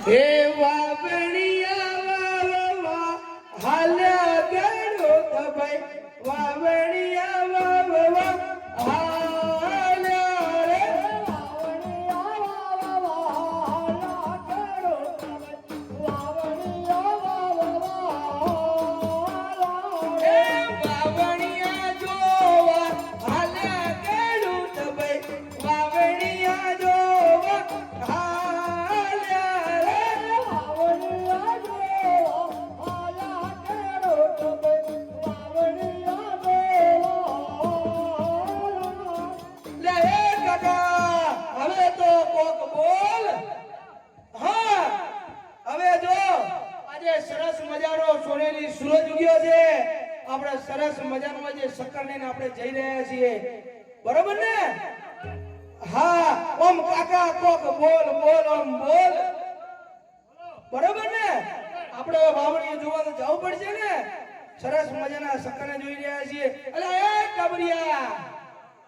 હે વાવણિયા વાવા હાલ્યા ગણો તભાઈ વાવણિયા વાવા હાલ્યા રે વાવણિયા વાવા હાલ્યા ગણો તભાઈ વાવણિયા વાવા હે વાવણિયા જોવા હાલ્યા ગણો તભાઈ વાવણિયા જોવા સૂરજ ઉગ્યો છે આપણે સરસ મજાનો જે સકરને આપણે જઈ રહ્યા છીએ બરોબર ને હા ઓમ કાકા કોક બોલ બોલ ઓમ બોલ બરોબર ને આપણે વાવણીઓ જોવા તો જવું પડશે ને સરસ મજાના સકરને જોઈ રહ્યા છીએ અલે એ કબરિયા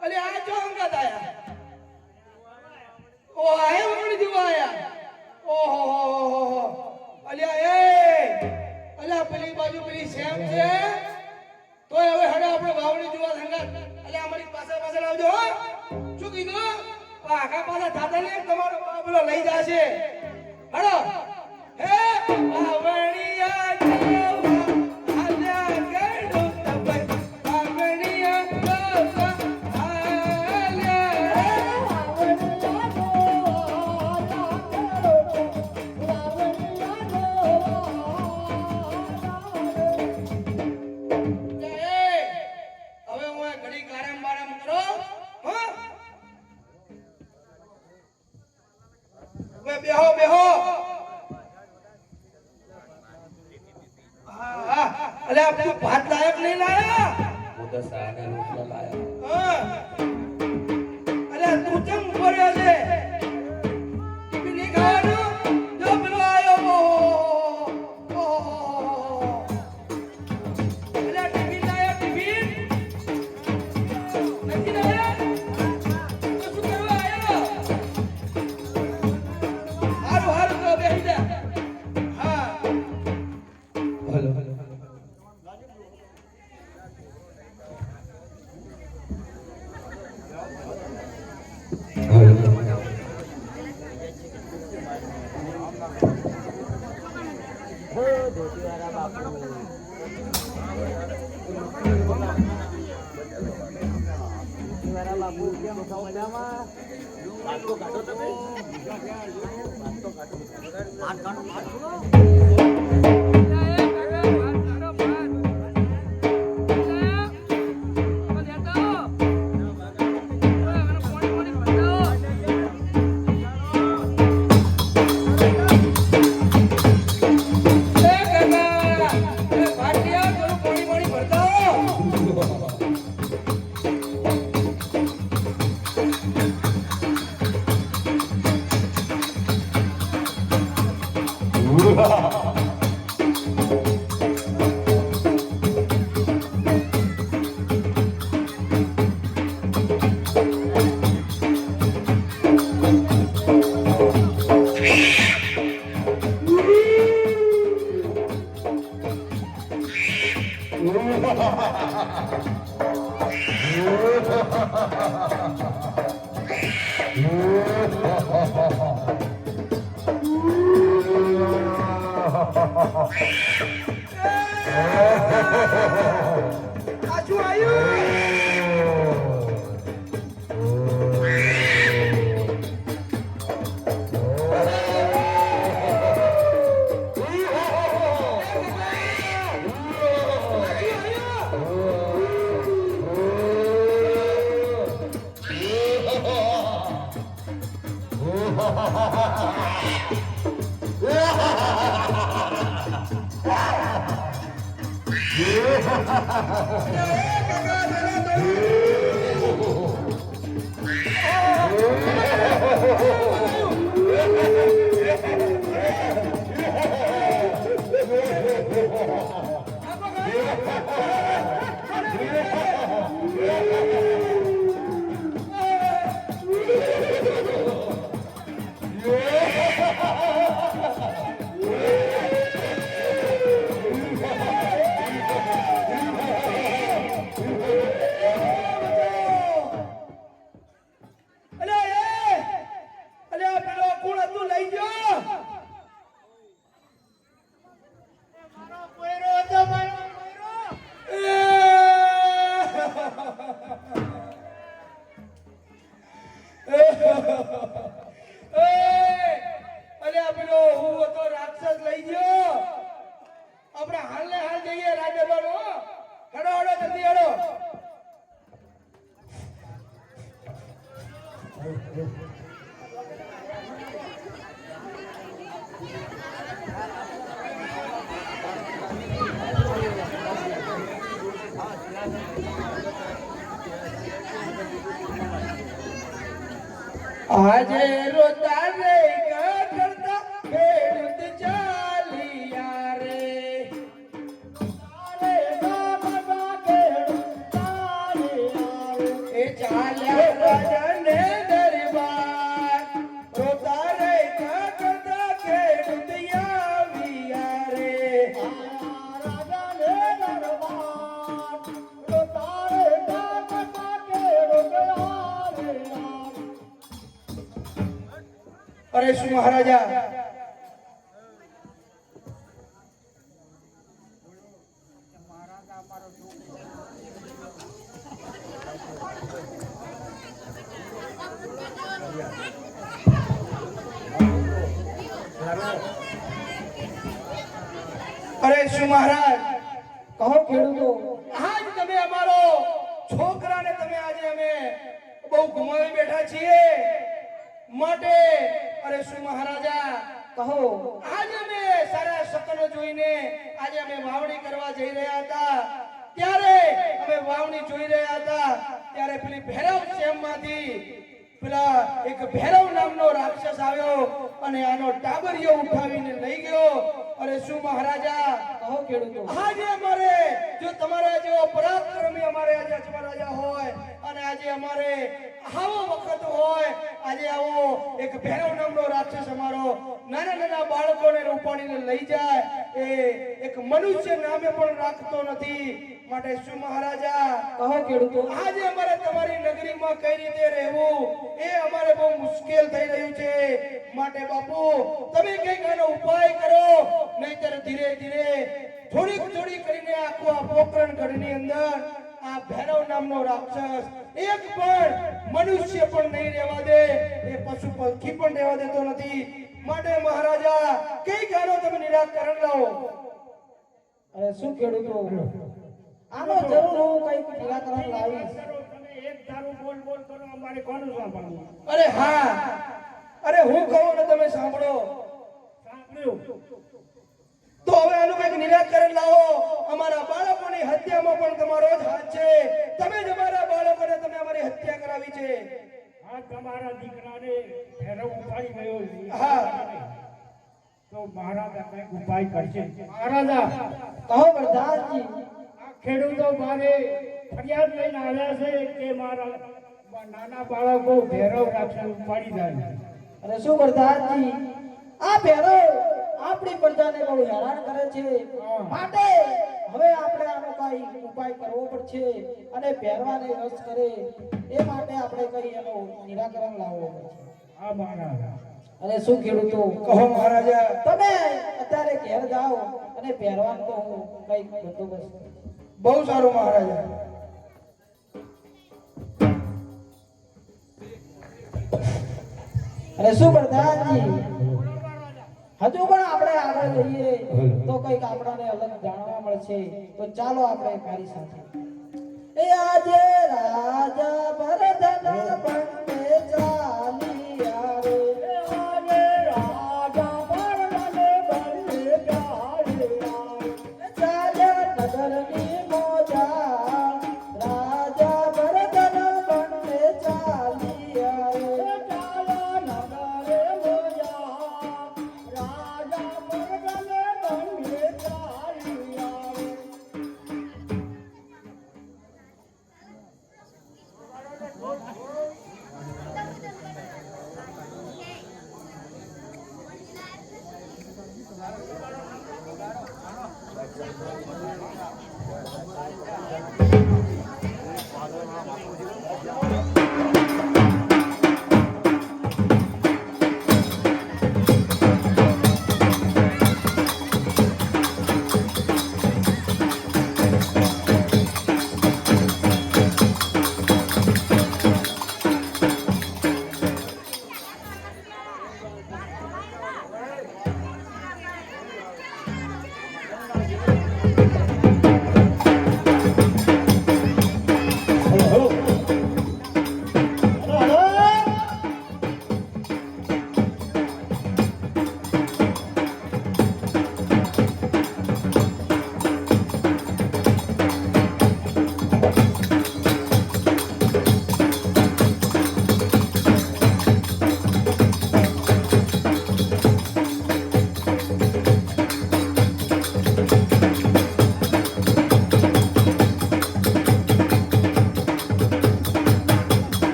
અલે આ જો અંગત આયા ઓ આયા વાવણી જોવા આયા ઓહો અલ્યા એ અલ્યા પેલી બાજુ પેલી સેમ છે તો હવે હડે આપણે વાવણી જોવા સંગાત અલ્યા અમારી પાછળ આવજો હો શું કીધું આખા પાછા થાતા ને તમારો બાબલો લઈ જાશે હડો હે વાવણીયા જોવા આલ્યા ગડો તબઈ વાવણીયા જોવા બેહો બેહો અલે આપણે ભાત લાયક નહીં લાયા હું તો સારા રોટલા લાયા હા અલે તું ચમ પડ્યો છે ટિફિન નહીં ખાવાનું જો પેલો આયો અલે ટિફિન લાયા ટિફિન નથી લાયા તો શું કરવા આયો હારું તો બેહી જા હા હલો બાપુ કેમ છો મજામાં વાતો કાઢો તમે વાતો કાઢો આજુ આયુ એ અલ્યા પેલો હું હતો રાક્ષસ લઈ ગયો. આપણે હાલ ને હાલ જઈએ રાજદરબાર. હડો હડો જલ્દી હડો. આજે રોતા રે કરતા ખેડૂત ચાલિયા રે. તારે ગામમાં ખેડૂત ચાલિયા રે. એ ચાલ્યા રાજાને દરબાર. રોતા રે કરતા ખેડૂત આવ્યા રે. રાજાને દરબાર. રોતા રે કરતા ખેડૂત આવ્યા. અરે શું મહારાજા, અરે શું મહારાજ, કહો ખેડૂતો. આજ તમે અમારો છોકરાને તમે આજે અમે બહુ ગુમાવી બેઠા છીએ માટે અરે શું મહારાજા કહો. આજે અમે સારા શકનો જોઈને આજે અમે વાવણી કરવા જઈ રહ્યા હતા. ત્યારે અમે વાવણી જોઈ રહ્યા હતા ત્યારે પેલી ભૈરવ શેમમાંથી પેલા એક ભૈરવ નામનો રાક્ષસ આવ્યો અને આનો ટાબરિયો ઉઠાવીને લઈ ગયો. અરે શું મહારાજા કહો ખેડૂતો. આજે અમારે જો તમારા જેવો પરાક્રમી અમારે આજે અજમરાજા હોય અને આજે અમારે આવો વખત હોય, આજે આવો એક ભૈરવ નામનો રાક્ષસ અમારો નાના નાના બાળકોને ઉપાડીને લઈ જાય એ એક મનુષ્ય નામે પણ રાખતો નથી. માટે શું મહારાજા કહો ખેડૂતો. આજે અમારે તમારી નગરીમાં કઈ રીતે રહેવું એ અમારે બહુ મુશ્કેલ થઈ રહ્યું છે. માટે બાપુ તમે કઈક આનો ઉપાય કરો, નહીતર ધીરે ધીરે થોડી કરીને આખું આ પોકરણગઢની અંદર આ ભૈરવ નામનો રાક્ષસ એક પણ મનુષ્ય પણ નહીં રહેવા દે, એ પશુ પંખી પણ રહેવા દેતો નથી. માટે મહારાજા કઈક આનો તમે નિરાકરણ લાવો. અરે શું ખેડૂતો, આનો જરૂર હું કઈક નિરાકરણ લાવીશ. તમે એક ધારું બોલ બોલ કરો, અમારે કોનું સાંભળવું? અરે હા, અરે હું કહું ને તમે સાંભળો. સાંભળ્યું? તો હવે આનું કઈક નિરાકરણ લાવો. અમારા બાળકોની હત્યામાં પણ તમારો જ હાથ છે. તમે જ અમારા બાળકોને તમે અમારી હત્યા કરાવી છે. આ તમારા દીકરાને ભૈરવ ઉપાડી ગયો છે. હા. તો મહારાજા કઈક ઉપાય કરશે. મહારાજા કહો પ્રધાનજી. આ ખેડૂતો મારે ફરિયાદ લઈને આવ્યા છે કે મારા નાના બાળકો ભૈરવ રાક્ષસ ઉપાડી જાય. અને શું પ્રધાનજી, આ ભૈરવ આપણી પ્રજાને બહુ હેરાન કરે છે. માટે હવે આપણે આનો કઈ ઉપાય કરવો પડશે અને ભૈરવાને વશ કરે એ માટે આપણે કઈ એનો નિરાકરણ લાવવો પડશે. હા મહારાજા. અને શું ખેડૂતો કહો મહારાજા. તમે અત્યારે ઘેર જાઓ અને ભૈરવાન તો હું કઈ બંદોબસ્ત. બહુ સારું મહારાજા. અરે શું પ્રધાનજી, હજુ પણ આપણે આગળ જઈએ તો કઈક આપણને અલગ જાણવા મળશે. તો ચાલો આપણે મારી સાથે. એ આજે રાજા ભરતન પંડે ચાલિયા રે. આજે રાજા ભરતન પંડે ચાલિયા રે. ચાલ્યા નગરની મોજા રાજા ભરતન પંડે ચાલિયા રે.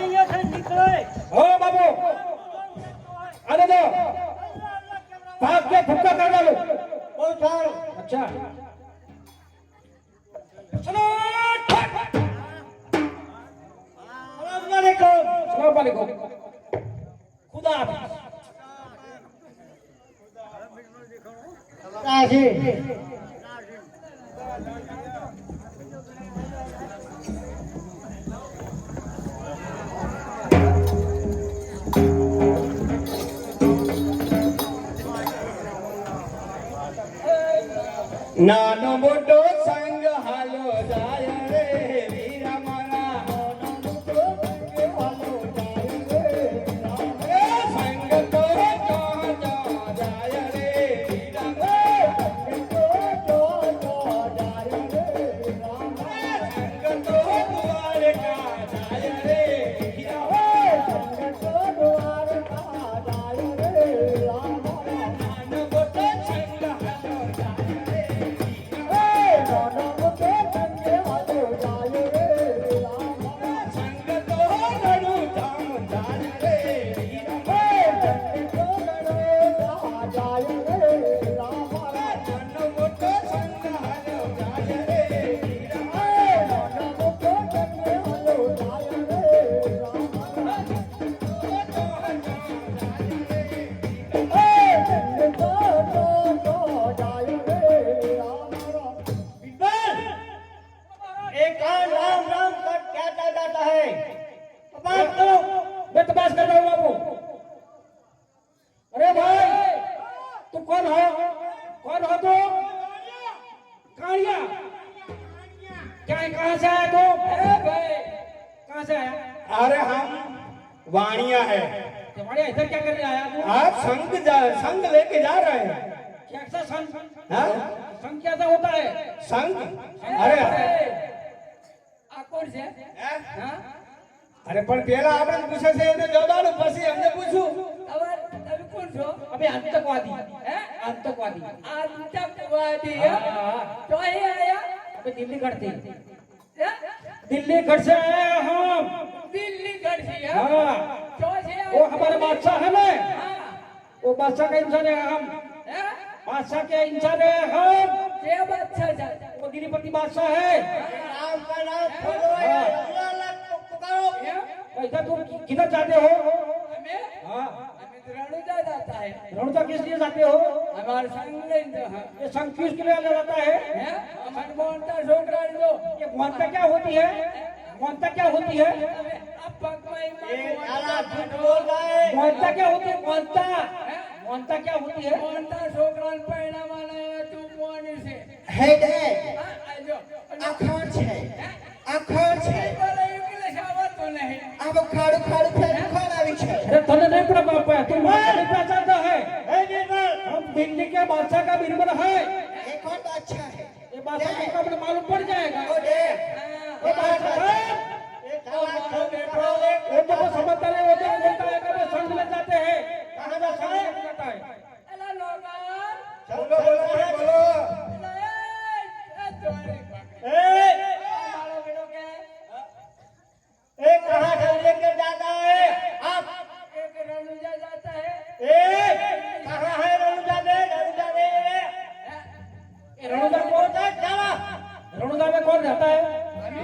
અહીંયાથી નીકળે हो बाबू आने दो भाग के फुक्का कर डालो બહુ સારું अच्छा चलो सलाम वालेकुम खुदा हाफिज રાજી નાનો મોટો સંગ હાલો જાય રે વીરા મારા એ સંગ તો જાય રે વીરા મારા સંગ તો દ્વારકા જાય રે વીરા નાનો મોટો સંગ હાલો સંગ તો રડું ધામ જાય રે વીરા નાનો મોટો સંગ હાલો જાય રે વીરા एक राम राम कर क्या जाता है बात करो मैं तबाश कर रहा हूँ बाबू अरे भाई तुम कौन हो तो कालिया क्या है कहाँ से आया तू अरे भाई कहाँ से आया अरे हम वाणिया है तुम्हारे इधर क्या करने आया तू आप संग लेके जा रहे हैं क्या सा संग हाँ? संग कैसा होता है संग अरे આ કોણ છે હા અરે પણ પેલા આપણે પૂછે છે એને જવાબ પછી અમને પૂછું તમે કોણ છો અબે આતંકવાદી હે આતંકવાદી તો અહીં આયા अबे दिल्ली गढ़ से दिल्ली गढ़ से आए हैं हम दिल्ली गढ़ से हाँ वो हमारे बादशाह है ना वो बादशाह का इंसान है हम बादशाह के इंसान है हम क्या बादशाह वो गिरिपति बादशाह है राम का नाम खोलो अल्लाह पुकारो इधर तुम किधर जाते हो हमें हाँ रणुजा जाता है रणुजा किस लिए जाते हो हमारे संग लेंगे हाँ ये संघ किस के लिए ले जाता है हनुमानता छोकरा जो ये मोहनता क्या होती है मोहनता क्या होती है अब पकवाई ये साला झूठ बोल रहा है मोहनता क्या होती है मोहनता मोहनता क्या होती है मोहनता छोकरा पैना माना तू मोनी से है दे आजो आखर छे आखर छे बोले इंग्लिश आवत नहीं अब खाड़ू खाड़ू फेर खाना भी छे अरे तने नहीं पड़ा बाप है तुम नहीं पहचानता है हम दिल्ली के बादशाह का बीरबल है एक और तो अच्छा है ये बादशाह को अपने मालूम पड़ जाएगा ओ दे ये बादशाह है ये साला खो पेट्रोल वो तो समझता नहीं वो तो बोलता है कि संघ में जाते हैं कहाँ जाता है जाता है अला लोगा બોલો બોલો બોલો हमारा बेटो क्या है ए कहां से लेकर जाता है आप एक रणुजा जाता है ए कहां है रनुजा दे ये रणुजा कौन चला रणुजा में कौन रहता है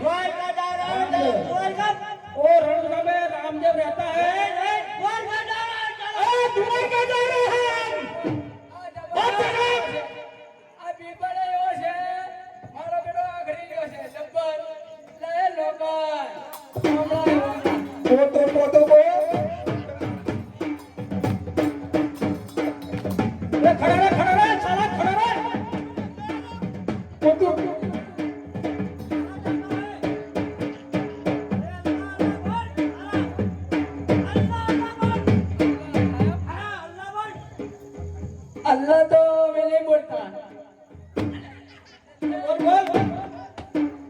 द्वार का जा रहा है द्वार का ओ रणुजा में रामदेव रहता है द्वार का जा रहा है चलो तुम्हें क्या जा रहे हैं अभी बड़े हो से मारो बेटो आखरी हो से जब्बर ले लोगा પોતો પોતો બોલ खड़ा रहे साला खड़ा रहे तो अल्लाह तो मैंने बोलता और बोल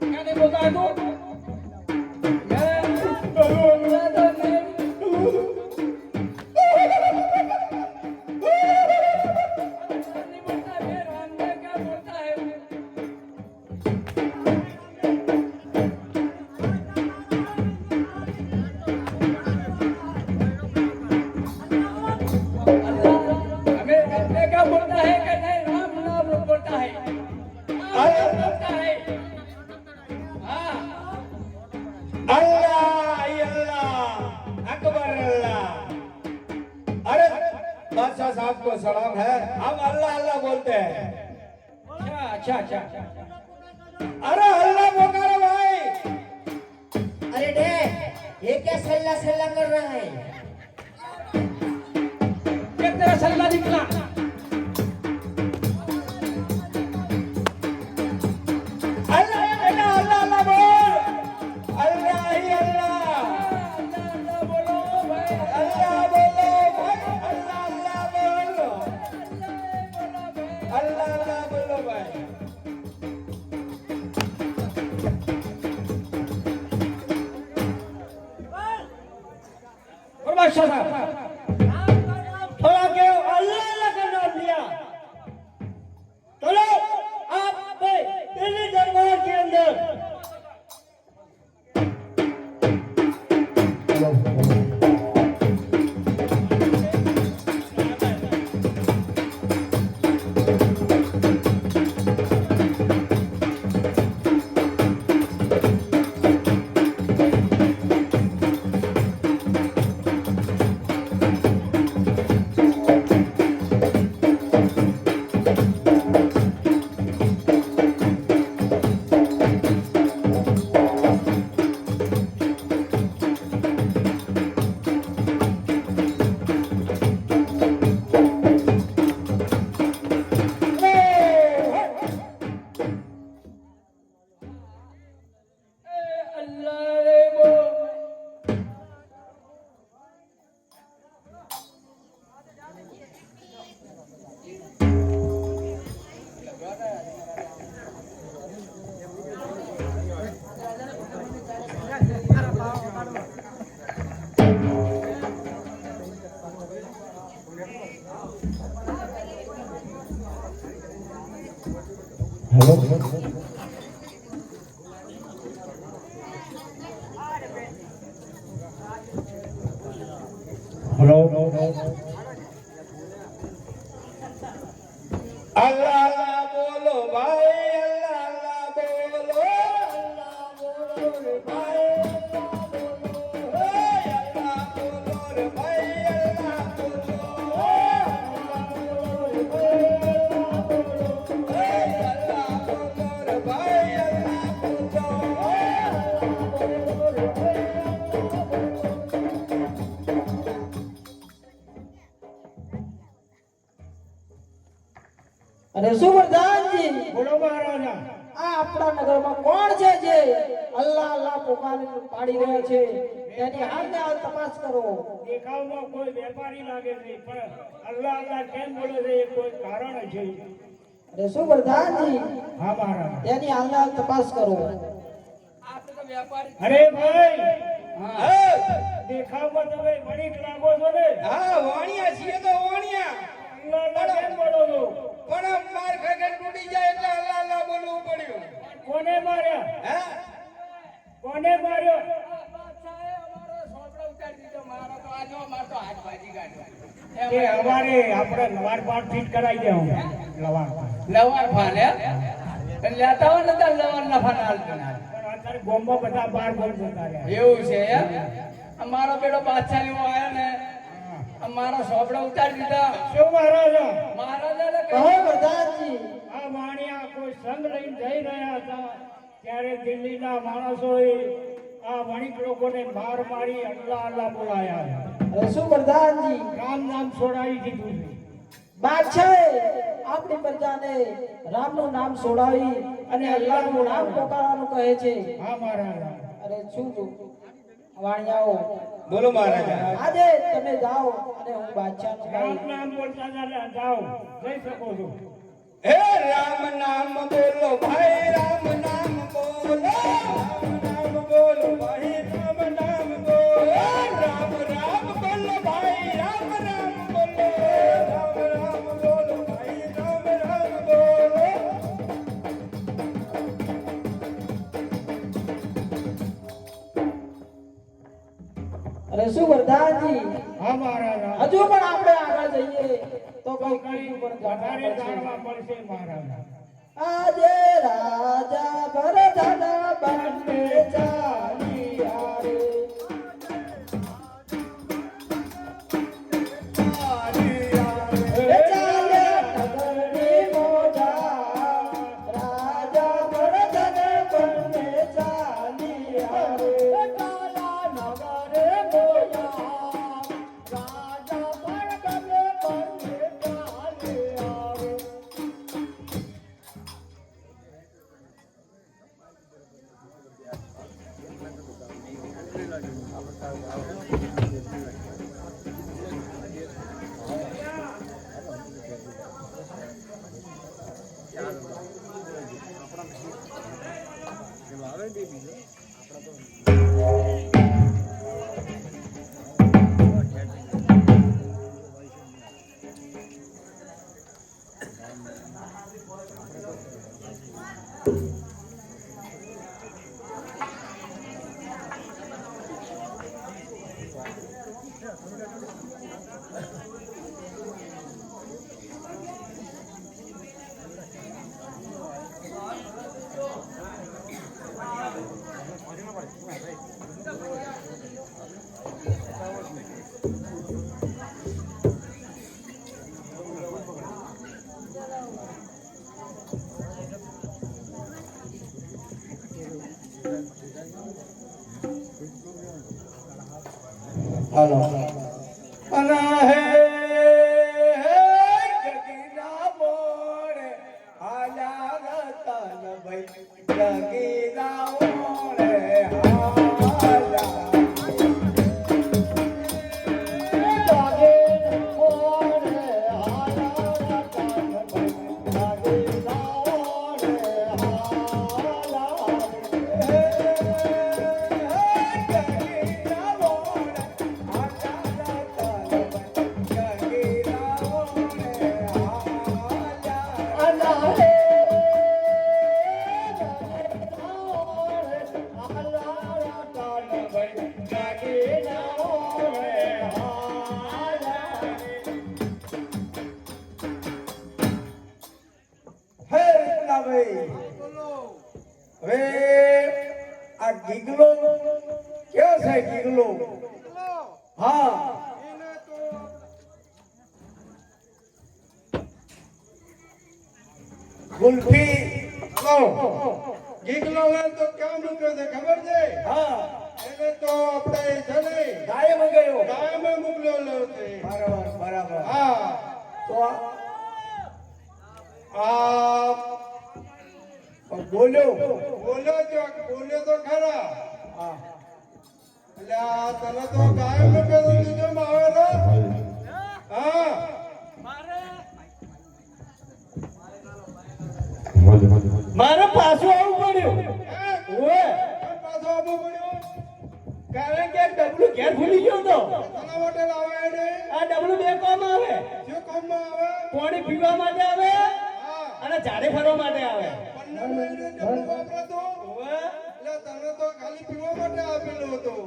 क्या नहीं बोलता है तू अल्लाह तो नहीं सलाम है, हम अल्लाह अल्लाह बोलते हैं। अच्छा अच्छा अच्छा अरे अल्लाह पुकारो भाई। अरे डे ये क्या सल्ला सल्ला कर रहा है? ये तेरा सल्ला निकला अल्लाह अल्लाह अल्लाह अल्लाह बोल, अल्लाह ही अल्लाह, अल्लाह बोलो भाई अल्लाह बोलो भाई, अल्लाह अल्लाह बोलो, अल्लाह अल्लाह बोलो भाई। और बादशाह साहब थोड़ा के अल्लाह अल्लाह का नाम लिया। चलो आप दिल्ली दरबार के अंदर। अल्लाह रे बोल हेलो अल्लाह अल्लाह बोलो भाई, अल्लाह अल्लाह बोलो, अल्लाह बोलो रे भाई, अल्लाह बोलो, अल्लाह बोलो रे भाई, अल्लाह बोलो, अल्लाह बोलो रे भाई, अल्लाह बोलो, अल्लाह बोलो रे भाई, अल्लाह बोलो, अल्लाह बोलो रे भाई। અરે શું પ્રધાનજી बोलो महाराजा। આ આપણા નગરમાં કોણ છે જે અલ્લાહ અલ્લાહ પોકારી પાડી રહ્યો છે તેની હાલને હાલ તપાસ કરો. દેખાવમાં કોઈ વેપારી લાગે છે પણ અલ્લાહ અલ્લાહ કેમ બોલે છે એ કોઈ કારણ છે? અરે શું પ્રધાનજી હા મહારાજ। તેની હાલને હાલ તપાસ કરો. આપણે તો વ્યાપારી અરે ભાઈ હા દેખાવમાં તમે વણિક લાગો છો ને, હા વાણિયા છીએ તો વાણિયા, અલ્લાહ અલ્લાહ કેમ બોલો છો? પણ માર ખગન તૂટી જાય એટલે અલ્લાહ અલ્લાહ બોલવું પડ્યું। કોને માર્યા? હે કોને માર્યો? બાદશાહે અમારો સોપડો ઉતારી દીધો મારો તો આજો મારો તો હાથ ભાજી કાઢ્યો કે અમારે આપણે લવાર પાટ ફીટ કરાવી દે હું લવાર પાટ। લવાર ફાને લેતા હોય ને તો લવાર ના ફાને હાલતું ના પણ અત્યારે ગોમમાં બધા બાર બોલ જતા રહ્યા। એવું છે એમ અમારો બેટો બાદશાહ એવો આવ્યો ને અમારો સોપડો ઉતારી દીધા શું મહારાજા? મહારાજાને કહો કહ્યું, પ્રધાનજી. આ વાણિયા કોઈ સંગ લઈને જઈ રહ્યા હતા ત્યારે દિલ્હીના માણસોએ આ વણિક લોકોને માર મારી અલ્લાહ અલ્લાહ બોલાયા। અરે શું પ્રધાનજી રામ નામ છોડાવી દીધું છે। બાદશાહે આપણી પ્રજાને રામનું નામ છોડાવી અને અલ્લાહનું નામ પોકારવાનું કહે છે. હા મહારાજા। અરે શું વાણિયાઓ બોલો મહારાજા। આજે તમે જાઓ અને હું બાદશાહનું રામ કહી નામ બોલતા જાઓ, જઈ શકો છો। हे राम नाम बोलो भाई, राम नाम बोलो, राम नाम बोलो भाई, राम नाम बोलो, राम राम बोलो भाई, राम राम बोलो, राम राम बोलो भाई, राम राम बोलो। અરે શું પ્રધાનજી હા મહારાજા। હજુ પણ આપણે આગળ જઈએ તો કઈ કઈ કઈ પણ વધારે જાણવા જાણવા મળશે મહારાજા। આજે રાજા ભરતના બંને ચાલ્યા રે. એ ચાલ્યા હાલો અના હે ગગીના મોરે આલા રતન ભાઈ ગગીના મોરે આલા હવે આ ગીગલો ક્યાં છે ગીગલો હા ગુલ્ફી ગીગલો વેલ તો ક્યાં મૂક્યો છે ખબર છે? હા એને તો આપણે છે ને ગાય મંગાયો ગાયમાં મોકલેલો છે. બરાબર બરાબર હા તો આ બોલ્યો બોલ્યો તો ખરા. હા એટલે આ તને તો ગાય મૂક્યો તો તું કેમ આવે ને? હા મારે પાછું આવવું પડ્યું ઓએ કેમ પાછો આવવું પડ્યું? કારણ કે ડબલું ઘેર ભૂલી ગયો તો શાના માટે લાવે એને? આ ડબલું બે કામ આવે શું કામમાં આવે? પાણી પીવા માટે આવે હા અને ઝાડે ફરવા માટે આવે 15 મહિને ડબલું વાપરતો. ઓએ એટલે તને તો ખાલી પીવા માટે આપેલું હતું.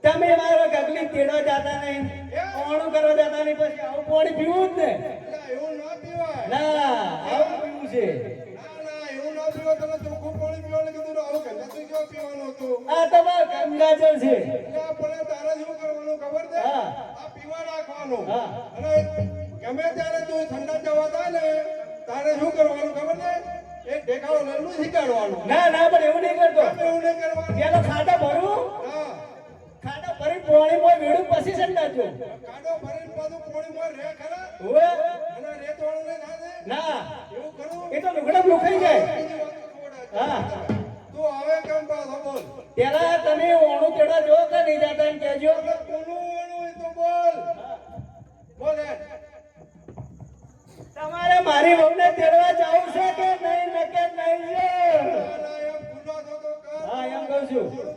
તમે મારા ગગલી તેડવા જતા નહીં પાણું કરવા જતા નહીં પછી આવું પાણી પીવું જ ને એટલે એવું ના પીવાય. ના આવું પીવું છે ના એવું ના પીવાય. તને ચોખ્ખું પાણી પીવાનું કીધું ને આવું ગંદાતું કેવું પીવાનું હતું? આ તમારે ગંગાજળ છે એટલે આપણે તારે શું કરવાનું ખબર છે? હા. આ પીવા રાખવાનું. હા. અને ગમે ત્યારે તું ઠંડા જવા થાય ને તારે શું કરવાનું ખબર છે? એક ઢેકાઓ લલ્લું શીખાડવાનું. ના ના પણ એવું નહીં કરતો એવું નહીં કરવાનું. પેલો ખાડા ભરું હા. ખાડા ભરી પાણી માં વેડું પછી સંડાજો કાંડો ભરીને પાછું પોણીમાં રહે ખરા? ઓએ અને રેતવાળું નહીં થાય ને? ના એવું કરવું? એ તો લુગડા લુખાઈ જાય બીજી વાત ખવડાવે. હા તું હવે કેમ પાછો બોલ? પેલા તમે ઓણું તેડા જો કે નહીં જતા એમ કહેજો હવે કોનું વણું એ તો બોલ. બોલ હેડ. તમારે મારી વહુને તેડવા જાવું છે કે નહીં નકે નહીં છે ના, એમ ખુલ્લો થતો કર. હા એમ કહું છું વણું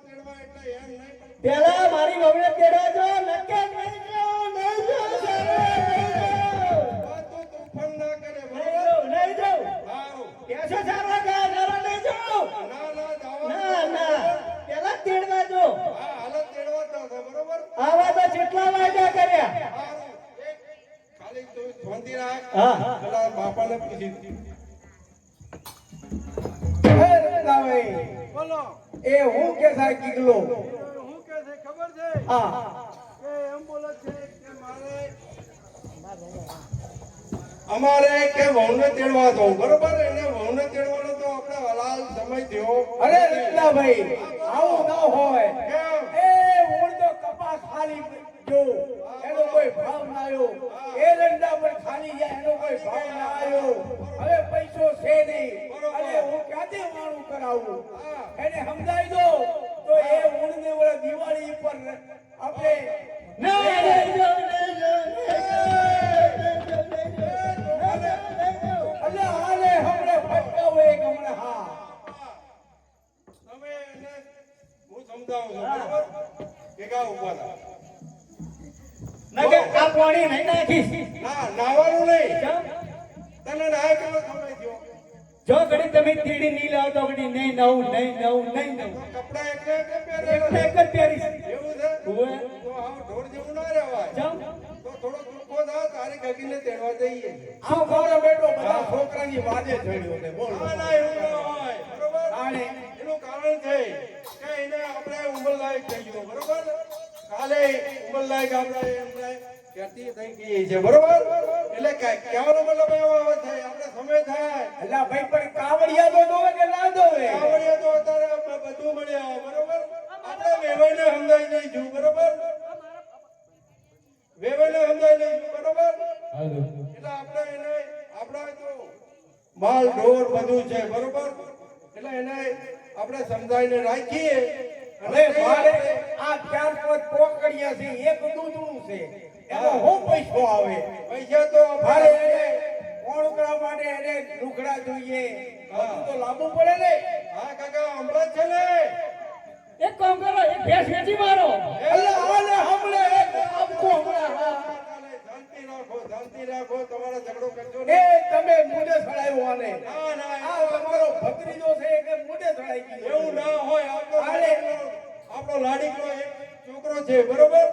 તેડવા એટલે એમ નહીં. પેલા મારી વહુને તેડવા જો નકે નહીં જો નહીં જો વાત તો તોફાન ના કરે, બરોબર? નહીં જો હારું. કેસો સારવા ગયા સારા નહીં જો ના, ના, જવા ના ના પેલા તેડવા જો હા, હાલત તેડવા જ થશે, બરોબર? આવા તો જેટલા વાયદા કર્યા હારું. એક ખાલી તું શાંતિ રાખ. હા પેલા બાપાને પૂછી. હે રત્નાભાઈ બોલો. એ હું કે સાહેબ ગીગલો હું કે છે ખબર છે? હા કે એમ બોલે છે કે અમારે કે વહુને તેડવા દો, બરોબર? એને વહુને તેડવાનો તો આપણે હલાલ સમય થયો. અરે રત્નાભાઈ આવું ના હોય કેમ? એ ઊંડ તો કપાસ ખાલી જો એનો કોઈ ભાવ ના આવ્યો એ રંડા પર ખાલી જાય એનો કોઈ ભાવ ના આવ્યો હવે પૈસો છે નહીં અરે હું ક્યાંથી વાળું કરાવું એને સમજાવી દો તો એ ઊંડ ને વળે દિવાળી પર આપણે નહીં જો અલ્યા હાલે હમણે ફટકાવો એક હમણે હા તમે એને હું સમજાવું છું, બરોબર? ભેગા ઉભા થા. નકે આ પાણી નહીં નાખીશ ના, નાવાનું નહીં. ચમ તને નાય કેવો સમય થયો? જો ઘડી તમે તીડી નહીં લાવો તો ઘડી નહીં નવું નહીં નવું નહીં નવું કપડા એકને એક પહેરે એકને એક જ પહેરીશ એવું છે ઓવે તો આમ ઢોર જેવું ના રહેવાય જાઓ તો થોડો ગ્લુકોઝ આ તારી ગગીને તેડવા જઈએ આ મારો બેટો બધા છોકરાની વાજે ચડ્યો છે બોલ ના ના એવું ન હોય બરોબર આને એનું કારણ છે કે એને આપણે ઉંમરલાયક થઈ ગયો બરોબર કાલે ઉંમરલાયક આપણે એમને કહેતી થઈ ગઈ છે બરોબર એટલે કહેવાનો મતલબ એવો આવે છે આપણે સમય થાય અલ્યા ભાઈ પણ કાવડિયા તો દોવે કે ના દોવે આવડે તો અત્યારે આપણે બધું મળ્યા બરોબર આપણે વેવાઈને સમજાઈ દઈશું બરોબર વેવાઈને સમજાઈ દઈશું બરોબર એટલે આપણે એને આપણા તો માલ ઢોર બધું છે બરોબર એટલે એને આપણે સમજાઈને રાખીએ હવે મારે આ 4-5 પોકડિયા છે એક દૂધનું છે એનો હું પૈસો આવે પૈસા તો મારે આપણે એને કોણ કરવા માટે એને લુગડા જોઈએ બધું તો લાવવું પડે ને હા કાકા હમણાં છે ને એક કામ કરો એક ભેંસ વેચી મારો અલ્યા આને હમણે એક આપકો હમણાં શાંતિ રાખો તમારા ઝઘડો કરજો એ ને તમે મુડે સડાયો આને ના ના આ તમારો ભત્રીજો છે કે મુડે સડાઈ ગયો એવું ના હોય અરે. આપણો લાડીકો એક છોકરો છે બરોબર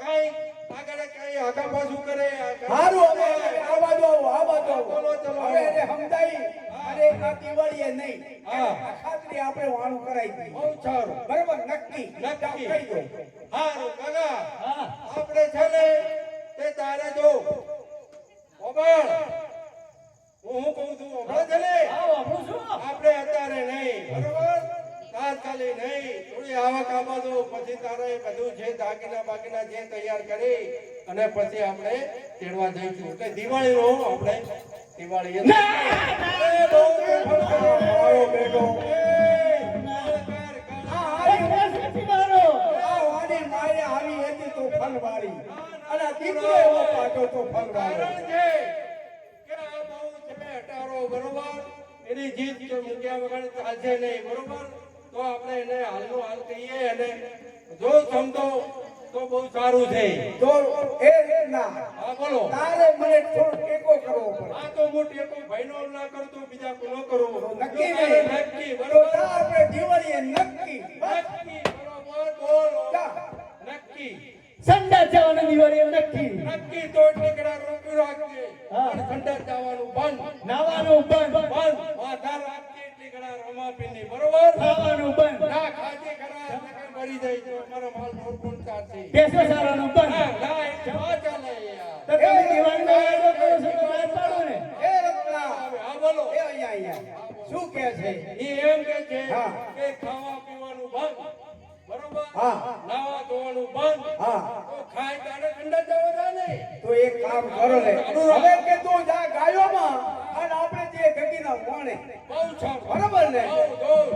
કાઈ આગળ કાઈ આગા પાછું કરે હારું હવે આ બાજુ આવો ચલો, ચલો. હવે એને સમજાઈ અને આ દિવાળીએ નહીં હા. આ ખાતરી આપણે વાણું કરાઈ દઈએ બહુ સારું બરાબર નક્કી નક્કી. કહી દો હારું કાકા હા આપણે છે ને તે તારે જો ઓબળ હું કહું છું ઓબળ છે ને આવો આપણું શું આપણે અત્યારે નહીં બરોબર તાત્કાલિક નહીં થોડી આવક આપવા દો પછી તારે બધું છે દાગીના બાગીના જે તૈયાર કરી અને પછી આપણે તેડવા જઈશું એટલે દિવાળી નો આપણે દિવાળી મારો બેટો એક ભેંસ વેચી મારો આ વાડી મારે આવી હતી તો ફલવાળી અને આ દીકરો એવો પાટો તો ફલવાળો એની જીત કે મૂક્યા વગર ચાલશે નહીં બરોબર તો આપણે એને હાલનું હાલ કહીએ અને જો સમજો તો બહુ સારું છે તો એ રીતના હા બોલો તારે મને થોડો ટેકો કરવો પડે આ તો મોટી એક ભાઈનો ના કરતો બીજા કોનો કરો નક્કી નહીં નક્કી તો બરોબર તા આપણે દિવાળીએ નક્કી નક્કી બરોબર બોલો તા. નક્કી સંડા જવાનું દિવાળી એમ નક્કી નક્કી તો ટીકડા રોકી રાખજે હા. અને ઠંડા જવાનું બંધ નાવાનું બંધ બંધ માથા રાખજે ટીકડા રમાપીની બરોબર ખાવાનું બંધ ના ખાજે ખરા નકર મરી જાય તો અમારો માલ ઢોર કોણ ચાલશે ભેંસો સારાનું બંધ ના ના એ ના ચાલે યાર તો તમે દિવાળીનો વાયદો કરો છો તો ના પાડો ને એ રત્ના હા બોલો એ અહીંયા શું કહે છે એ એમ કે છે હા. કે ખાવા પીવાનું બંધ બરોબર હા. નાવા ધોવાનું બંધ હા તો ખાઈ તારે ઠંડા જવા ને તો એક કામ કરો ને હવે કે તું જા ગાયોમાં અને આપણે જે ગગીના વણે બહુ સારું બરાબર ને બહુ દોર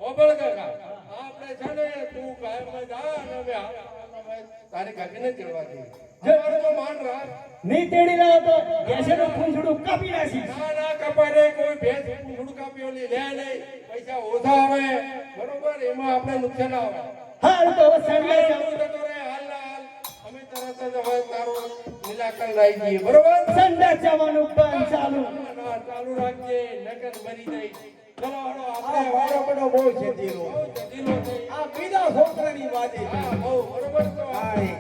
ઓબળ કાકા આપણે છે ને તું કાયમ જા અને અમે તારી કાકીને તેડવા જઈએ અમારું તો માન રાખ નહીં તેડી લાવો તો ભેંસનું ખૂંચડું કાપી નાખીશ ના ના કપારે કોઈ ભેંસ પૂંછડું કાપી ઓલી લે નહીં પૈસા ઓછા આવે બરોબર એમાં આપણે નુકસાન આવે હાલ તો હવે સંડા જાઓ તું જતો રહે, હાલ ના હાલ. અમે તરત જ હવે તારું નિરાકરણ લાવી દઈએ બરોબર સંડા જવાનું બંધ ચાલુ ના, ચાલુ રાખજે નકર મરી જાય ચલો હાલો આ આપણે મારો બધો બહુ છે દીલો બહુ જતીલો થઈ આ બીજા છોકરાની વાજે છે હા બહુ બરોબર તો હા એ.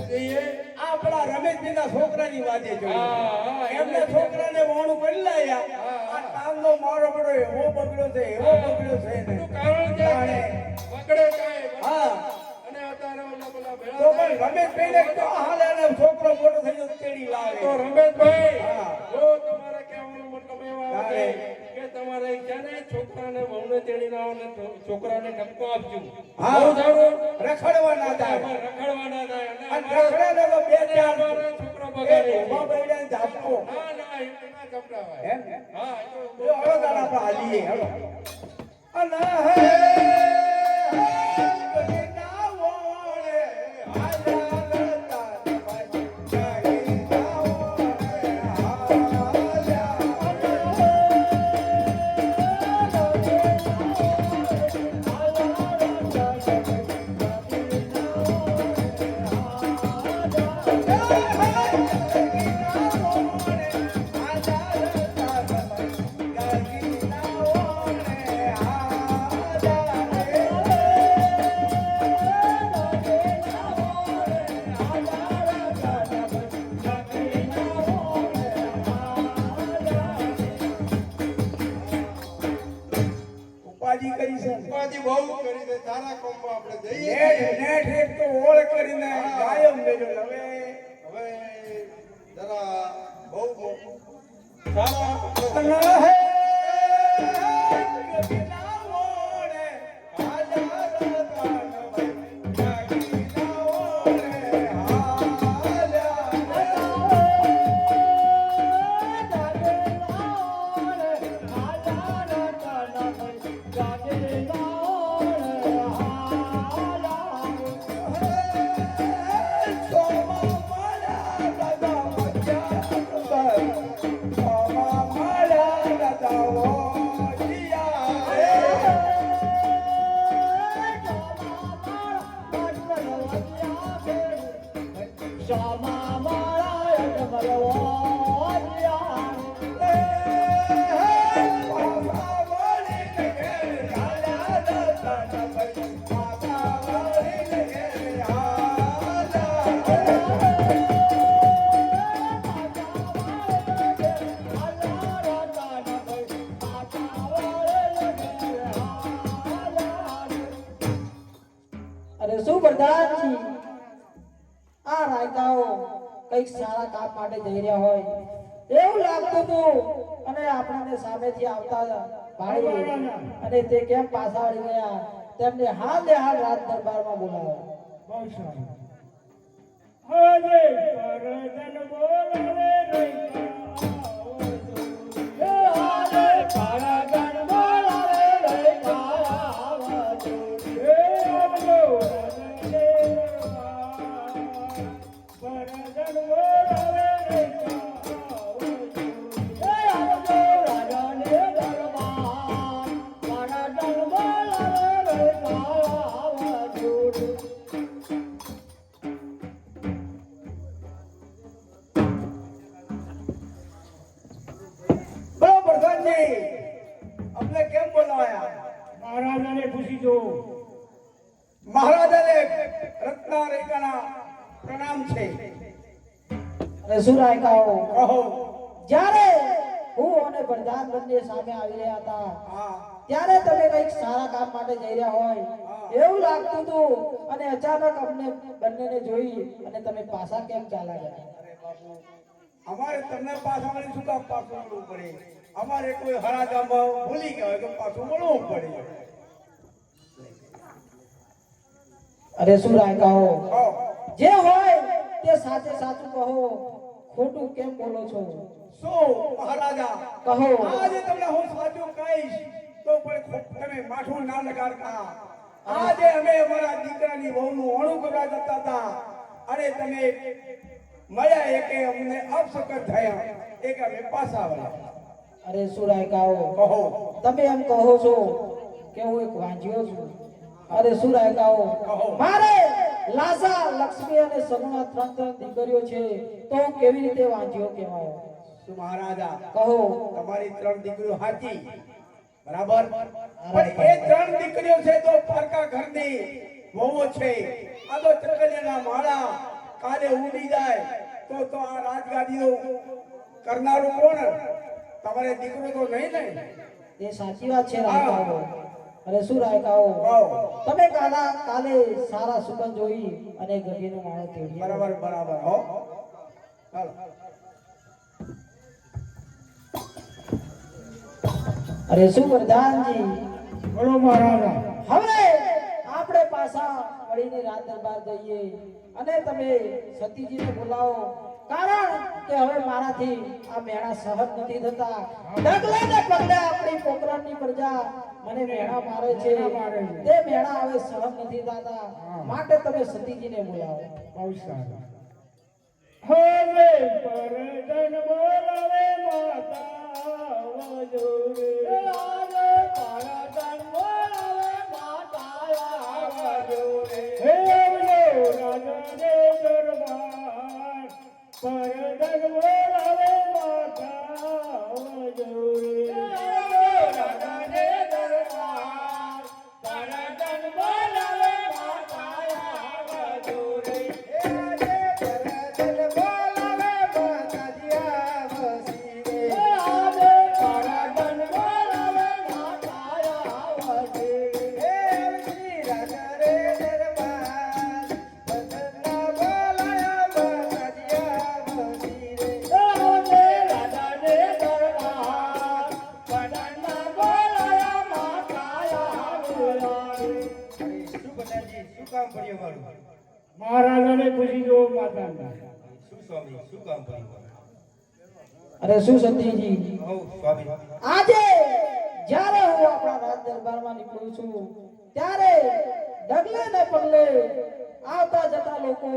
જઈએ આપણા રમેશજીના છોકરાની વાજે હા, જોઈ હા, એમને છોકરાને વાણું કરી લાયા આ તામનો મારો બધો એવો બગડ્યો છે એવો બગડ્યો છે ને એનું કારણ છે તાણે. પકડે કાંઈ હા અને અત્યારે ઓલા પેલા તો ભેળા પણ થાય. રમેશભાઈને તો હાલે અને છોકરો મોટો થઈ ગયો તેડી લાવે તો રમેશભાઈ હા. જો તમારે કહેવાનો મતલબ એવો આવે કે તમારે છે ને છોકરાને વહુને તેડીને આવો ને છોકરાને ઠપકો આપજો હા. બહુ સારું રખડવા ના થાય આમાં રખડવા ના થાય અને અને અમારે- રખડે ને તો બે ચાર અમારો છોકરો એ બગાડે છે. ઉભા બળીને ઝાપકો ના ના એ ના કપડાવાય. એમ હા એ તો જો હળો દાડા આપણે હાલીએ હળો અને હે ગગીના વોણે હાલ્યા કરતા ગગીના વોણે હાલ્યા સારા કામમાં આપણે જઈએ નેટ એક તો ઓળ કરીને ગાયબ મેજો હવે હવે જરા બહુ સારા ના હે અરે શું પ્રધાનજી આ રાયકાઓ કઈક સારા કામ માટે જઈ રહ્યા હોય એવું લાગતું હતું અને આપણને સામેથી આવતા ભાઈ અને તે કેમ પાછા વળી ગયા તેમને હાલ રાજ દરબારમાં બોલાવ્યા બહુ સારું હરે પરદન બોલાવે અમને કેમ બોલાયા? મહારાજાને પૂછી જો મહારાજાને રત્ના રેખાના પ્રણામ છે. અને શું રાયકાઓ કહો. જ્યારે હું અને પ્રધાન બંને સામે આવી રહ્યા હતા હા ત્યારે તમે કઈક સારા કામ માટે જઈ રહ્યા હોય એવું લાગતું હતું અને અચાનક અમને બંનેને જોઈ અને તમે પાછા કેમ ચાલ્યા ગયા? અરે બાપુ, અમારે તમને પાછા વળી શું કામ પાછું વળવું પડે? અમારે કોઈ હરાજામાં ભૂલી ગયા હોય તો પાછું વળવું પડે. અરે શું રાયકાઓ કહો. જે હોય તે સાચે સાચું કહો, ખોટું કેમ બોલો છો? શું મહારાજા, કહો. આજે તમને હું સાચું કહીશ તો પણ તમે માથું ના લગાડતા. આજે અમે અમારા દીકરાની વહુનું ઓણું કરવા જતા હતા અને તમે મળ્યા એકે અમને અપશકન થયા એક અમે પાછા વળ્યા. અરે શું રાયકાઓ કહો. તમે એમ કહો છો કે હું એક વાંજ્યો છું? અરે શું રાયકાઓ મારે લાસા લક્ષ્મી અને સગુણા ત્રણ દીકરીઓ છે તો હું કેવી રીતે વાંજ્યો કહેવાય? શું મહારાજા, કહો. તમારી 3 દીકરીઓ હાચી બરાબર, પણ એ 3 દીકરીઓ છે તો પારકા ઘરની વહુઓ છે. આ તો ચકલિયાના માળા કાલે ઉડી જાય તો આ રાજગાદીઓ કરનારું કોણ? તમારે દીકરો તો નહીં ને? એ સાચી વાત છે રાયકાઓ. અરે શું રાયકાઓ તમે કાલે સારા સુગંધ જોઈ અને ગઢીનો માળો તેડ્યો. બરાબર બરાબર. હો ચાલો. અરે શું પ્રધાનજી, બોલો મહારાજા. હવે આપણે પાછા વળીને રાજ દરબાર જઈએ અને તમે સતીજીને બોલાવો, કારણ કે હવે મારાથી આ મેળા સહન નથી થતા. ડગલે ને પગલે આપણી પોકરણની પ્રજા મને મેળા મારે છે, તે મેળા હવે સહન નથી થતા, માટે તમે સતીજીને બોલાવો. બહુ સારું. હવે પરદન બોલાવે માતા વજોરે. પરદન બોલાવે માતા વજોરે. હે રાજને દરબાર પરદન બોલાવે માતા વજોરે. રાજને દરબાર પરદન બોલાવે માતા વજોરે. રાજા માતાના. શું સ્વામી શું કામ કર્યું? અરે શું સતીજી, હઉ સ્વામી. આજે જ્યારે હું આપણા રાજ દરબારમાં નીકળું છું ત્યારે ડગલે ને પગલે આવતા જતા લોકો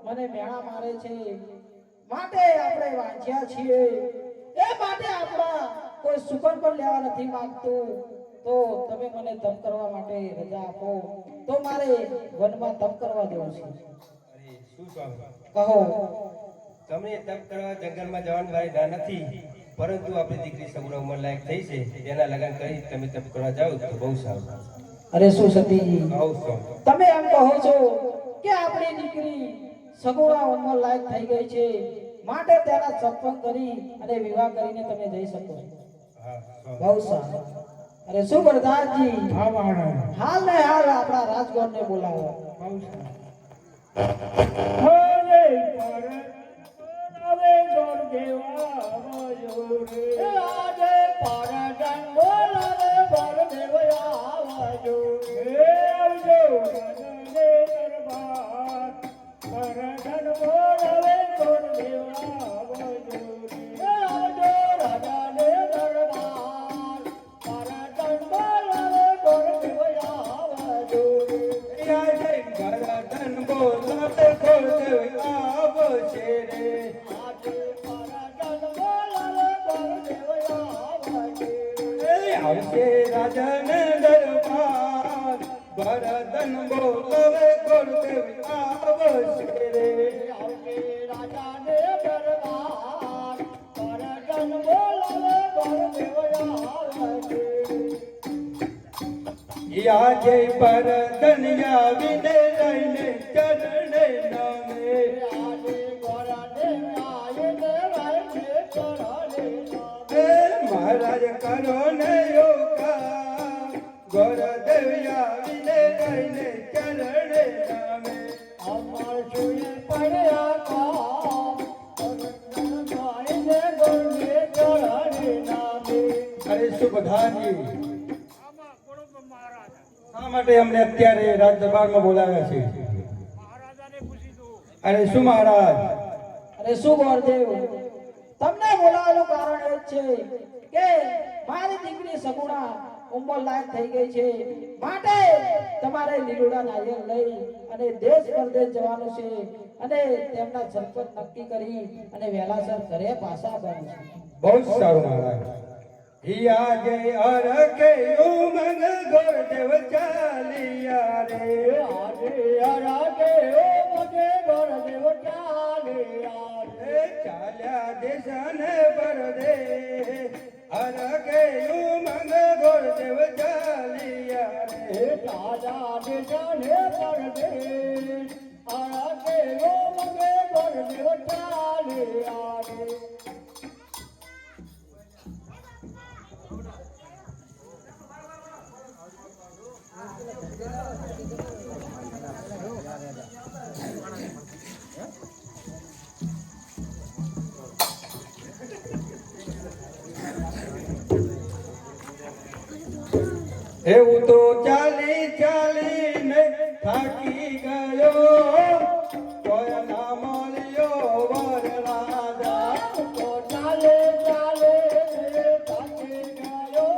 મને મેણા મારે છે. માટે આપણે વાંચ્યા છીએ એ માટે આપણા કોઈ સુકન પણ લેવા નથી માંગતું. તો તમે મને તપ કરવા માટે રજા આપો તો મારે વનમાં તપ કરવા દેવું છે. અરે શું સ્વામી, કહો. તમને તપ કરવા જંગલમાં જવાની મારી ના નથી, પરંતુ આપણી દીકરી સગુણા ઉંમર લાયક થઈ છે, તેના લગ્ન કરી તમે તપ કરવા જાઓ તો બહુ સારું. અરે શું સતીજી, હઉ સ્વામી. તમે એમ કહો છો કે આપણી દીકરી સગુણા ઉંમર લાયક થઈ ગઈ છે માટે તેના સત્સંગ કરી અને વિવાહ કરીને તમે જઈ શકો છો. હા સ્વામી. બહુ સારું. અરે શું વરદાનજી, હા મહારાજ. હાલ ને હાલ આપણા રાજગોરને બોલાવો. બહુ સારું. હરે પર આવે ગોર દેવા આવજો રે. આજે પર બોલાવે ગોર દેવા આવજો રે. આવજો રાજાને દરબાર પર બોલાવે ગોર દેવા આવજો રે. આવજો રાજાને દરબાર પર બોલાવે ગોર દેવા આવજો રે. ગરદન બોલાવે ગોરદેવ આવશે રે. આજે પરાજન બોલાવે ગોર દેવા આવજો રે. આવશે રાજન દરબાર, ગરદન બોલાવે ગોરદેવ આવશે રે. આવશે રાજાને દરબાર પરાજન બોલાવે ગોર દેવા આવજો રે. આજે પરદન આવીને રહીને ચરણે નામે. આજે ગોરાને આયને રાયને ચરણે હે મહારાજ કરો ને યોગા, ગોરદેવ આવીને રહીને ચરણે નામે. અમાર જોઈએ પડ્યા કામ આયને ગોરને ચરણે નામે. અરે સુબધાજી, શા માટે અમને અત્યારે રાજ દરબારમાં બોલાવ્યા છે? અરે શું મહારાજ? અરે શું ગોરદેવ, તમને બોલાવવાનું કારણ એ જ છે કે મારી દીકરી સગુણા ઉંમર લાયક થઈ ગઈ છે માટે તમારે લીલુડા નારિયેળ લઈ અને દેશ પરદેશ જવાનું છે અને તેમના સરપંચ નક્કી કરી અને વહેલાસર ઘરે પાછા આવવાનું છે. બહુ જ સારું મહારાજ. આજે અરકે ઉમંગ ગોરદેવ ચાલિયા રે. આજે અરાગે ઓ મગે ગોર દેવ ચાલ્યા રે. ચાલ્યા દેશાને પરદે, અરકે ઉમંગ ગોરદેવ ચાલિયા રે. રાજા દેશાને પરદેશ અરાગે ઓ મગે ગોર દેવ ચાલ્યા રે. એવું તો ચાલી ચાલીને થાકી ગયો, કોઈ ના મળ્યો વર રાજા. તો ચાલે ચાલે થાકી ગયો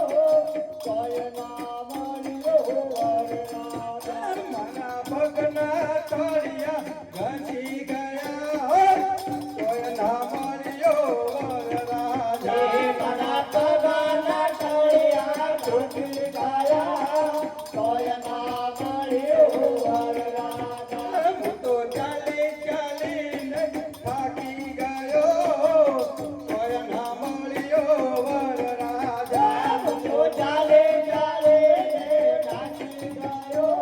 કોઈ ના મળ્યો વરરાજા. મારા પગના તળિયા ઘસી ગયા, કોઈ ના મળ્યો વર રાજા. મારા પગના તળિયા તૂટી ગયા કોઈ ના મળ્યો વરરાજા. હું તો ચાલી ચાલીને થાકી ગયો, કોઈ ના મળ્યો વર રાજા. તો ચાલે ચાલે થાકી ગયો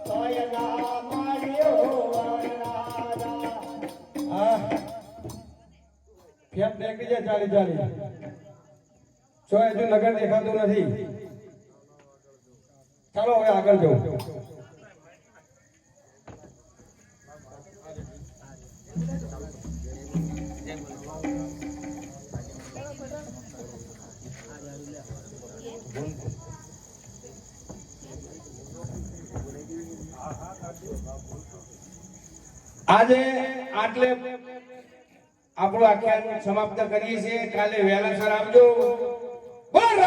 કોઈ ના મળ્યો વરરાજા. હા કેમ નીકળી જાય ચાલી ચાલી? જો હજુ નગર દેખાતું નથી. ચાલો હવે આગળ જવું. આજે આટલે આપણું આખ્યાન સમાપ્ત કરીએ છીએ. કાલે વહેલાસર આવજો.